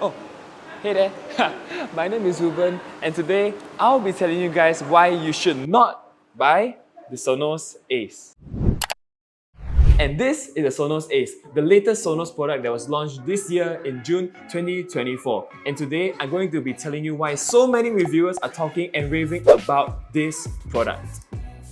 Oh, hey there, my name is Ruben, and today I'll be telling you guys why you should not buy the Sonos Ace. And this is the Sonos Ace, the latest Sonos product that was launched this year in June 2024. And today I'm going to be telling you why so many reviewers are talking and raving about this product.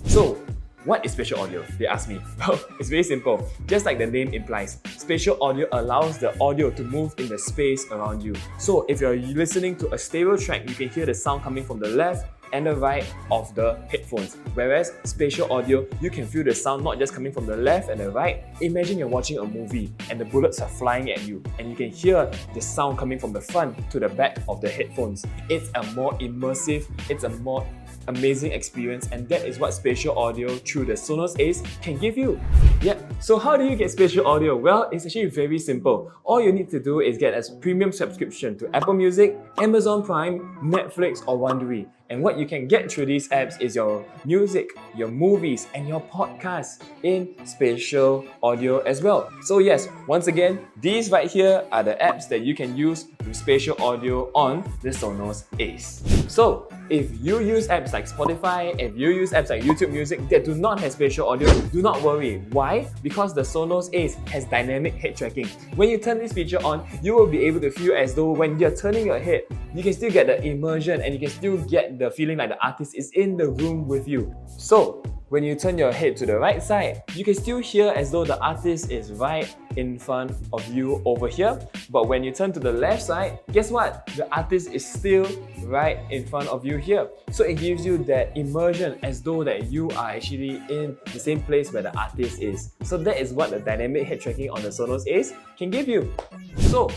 So, what is spatial audio? They ask me. Well, it's very simple. Just like the name implies, spatial audio allows the audio to move in the space around you. So if you're listening to a stereo track, you can hear the sound coming from the left and the right of the headphones. Whereas spatial audio, you can feel the sound not just coming from the left and the right. Imagine you're watching a movie and the bullets are flying at you and you can hear the sound coming from the front to the back of the headphones. It's a more immersive, it's a more amazing experience, and that is what spatial audio through the Sonos Ace can give you. Yeah, so how do you get spatial audio? Well, it's actually very simple. All you need to do is get a premium subscription to Apple Music, Amazon Prime, Netflix or Wondery. And what you can get through these apps is your music, your movies and your podcasts in spatial audio as well. So yes, once again, these right here are the apps that you can use with spatial audio on the Sonos Ace. So if you use apps like Spotify, if you use apps like YouTube Music that do not have spatial audio, do not worry. Why? Because the Sonos Ace has dynamic head tracking. When you turn this feature on, you will be able to feel as though when you're turning your head, you can still get the immersion and you can still get the feeling like the artist is in the room with you. So when you turn your head to the right side, you can still hear as though the artist is right in front of you over here. But when you turn to the left side, guess what? The artist is still right in front of you here. So it gives you that immersion as though that you are actually in the same place where the artist is. So that is what the dynamic head tracking on the Sonos Ace can give you. So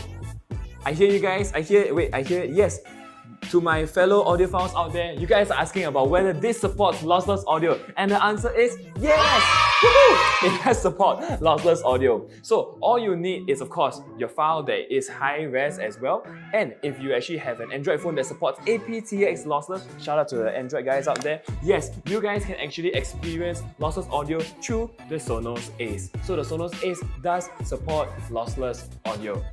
I hear you guys, yes. To my fellow audiophiles out there, you guys are asking about whether this supports lossless audio, and the answer is yes! Woohoo! It has support lossless audio. So all you need is, of course, your file that is high res as well. And if you actually have an Android phone that supports aptX lossless, shout out to the Android guys out there, yes, you guys can actually experience lossless audio through the Sonos Ace. So the Sonos Ace does support lossless audio.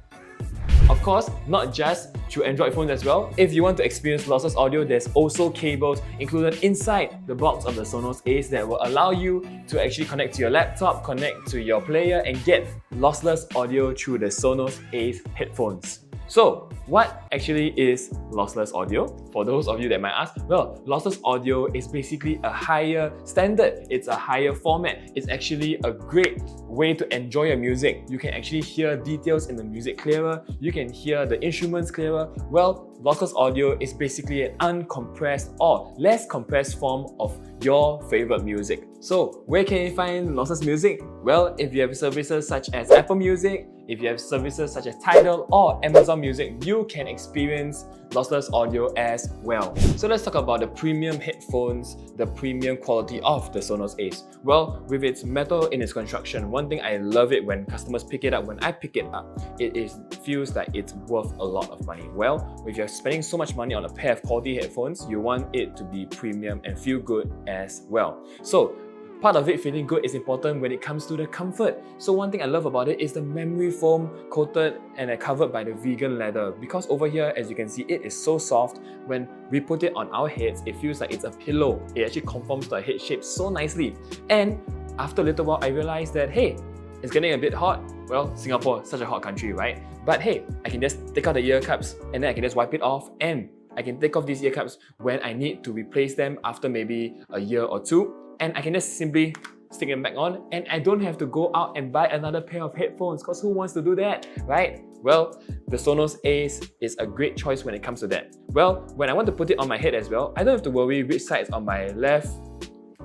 Of course, not just through Android phones as well. If you want to experience lossless audio, there's also cables included inside the box of the Sonos Ace that will allow you to actually connect to your laptop, connect to your player and get lossless audio through the Sonos Ace headphones. So, what actually is lossless audio? For those of you that might ask, well, lossless audio is basically a higher standard. It's a higher format. It's actually a great way to enjoy your music. You can actually hear details in the music clearer. You can hear the instruments clearer. Well, lossless audio is basically an uncompressed or less compressed form of your favorite music. So, where can you find lossless music? Well, if you have services such as Apple Music, if you have services such as Tidal or Amazon Music, you can experience lossless audio as well. So let's talk about the premium headphones, the premium quality of the Sonos Ace. Well, with its metal in its construction, one thing I love it when customers pick it up, when I pick it up, it feels like it's worth a lot of money. Well, if you're spending so much money on a pair of quality headphones, you want it to be premium and feel good as well. So part of it feeling good is important when it comes to the comfort. So one thing I love about it is the memory foam coated and covered by the vegan leather. Because over here, as you can see, it is so soft. When we put it on our heads, it feels like it's a pillow. It actually conforms to our head shape so nicely. And after a little while, I realized that, hey, it's getting a bit hot. Well, Singapore, such a hot country, right? But hey, I can just take out the ear cups and then I can just wipe it off, and I can take off these ear cups when I need to replace them after maybe a year or two. And I can just simply stick them back on, and I don't have to go out and buy another pair of headphones, because who wants to do that, right? Well, the Sonos Ace is a great choice when it comes to that. Well, when I want to put it on my head as well, I don't have to worry which side is on my left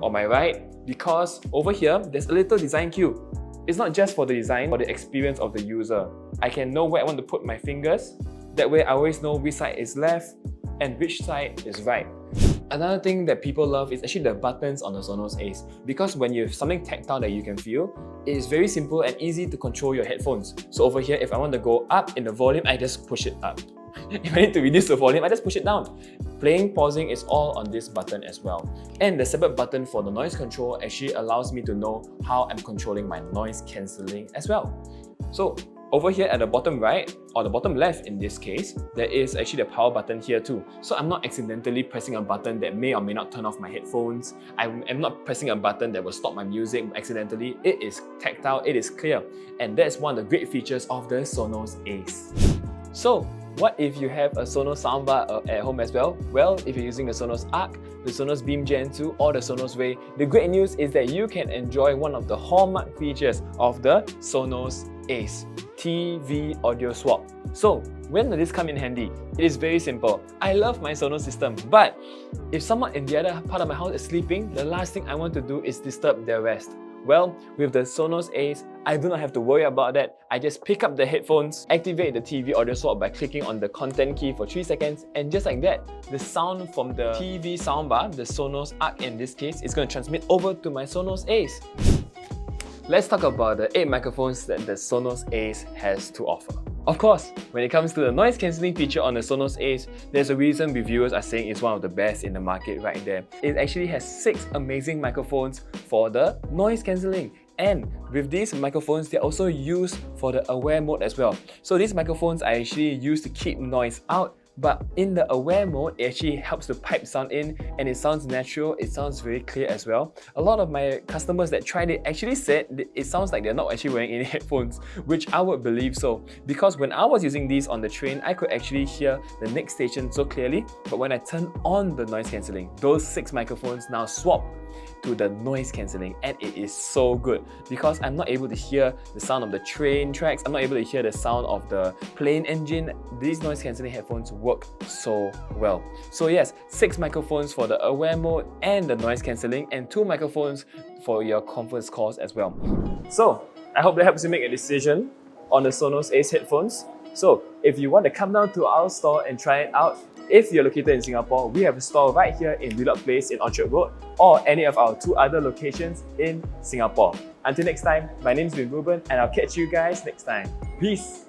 or my right, because over here, there's a little design cube. It's not just for the design, for the experience of the user. I can know where I want to put my fingers. That way I always know which side is left and which side is right. Another thing that people love is actually the buttons on the Sonos Ace, because when you have something tactile that you can feel, it is very simple and easy to control your headphones. So over here, if I want to go up in the volume, I just push it up. If I need to reduce the volume, I just push it down. Playing, pausing is all on this button as well. And the separate button for the noise control actually allows me to know how I'm controlling my noise cancelling as well. So Over here at the bottom right, or the bottom left in this case, there is actually the power button here too. So I'm not accidentally pressing a button that may or may not turn off my headphones. I am not pressing a button that will stop my music accidentally. It is tactile, it is clear, and that's one of the great features of the Sonos Ace. So, what if you have a Sonos soundbar at home as well? Well, if you're using the Sonos Arc, the Sonos Beam Gen 2 or the Sonos Way, the great news is that you can enjoy one of the hallmark features of the Sonos Ace, TV audio swap. So, when does this come in handy? It is very simple. I love my Sonos system, but if someone in the other part of my house is sleeping, the last thing I want to do is disturb their rest. Well, with the Sonos Ace, I do not have to worry about that. I just pick up the headphones, activate the TV audio swap by clicking on the content key for 3 seconds, and just like that, the sound from the TV soundbar, the Sonos Arc in this case, is going to transmit over to my Sonos Ace. Let's talk about the 8 microphones that the Sonos Ace has to offer. Of course, when it comes to the noise cancelling feature on the Sonos Ace, there's a reason reviewers are saying it's one of the best in the market right there. It actually has 6 amazing microphones for the noise cancelling. And with these microphones, they're also used for the Aware mode as well. So these microphones are actually used to keep noise out, but in the Aware mode, it actually helps to pipe sound in, and it sounds natural, it sounds very clear as well. A lot of my customers that tried it actually said it sounds like they're not actually wearing any headphones, which I would believe so. Because when I was using these on the train, I could actually hear the next station so clearly, but when I turn on the noise cancelling, those 6 microphones now swap to the noise cancelling, and it is so good because I'm not able to hear the sound of the train tracks, I'm not able to hear the sound of the plane engine. These noise cancelling headphones work so well. So yes, 6 microphones for the Aware mode and the noise cancelling, and 2 microphones for your conference calls as well. So I hope that helps you make a decision on the Sonos Ace headphones. So if you want to come down to our store and try it out, if you're located in Singapore, we have a store right here in Wheelock Place in Orchard Road, or any of our 2 other locations in Singapore. Until next time, my name's been Ruben, and I'll catch you guys next time. Peace!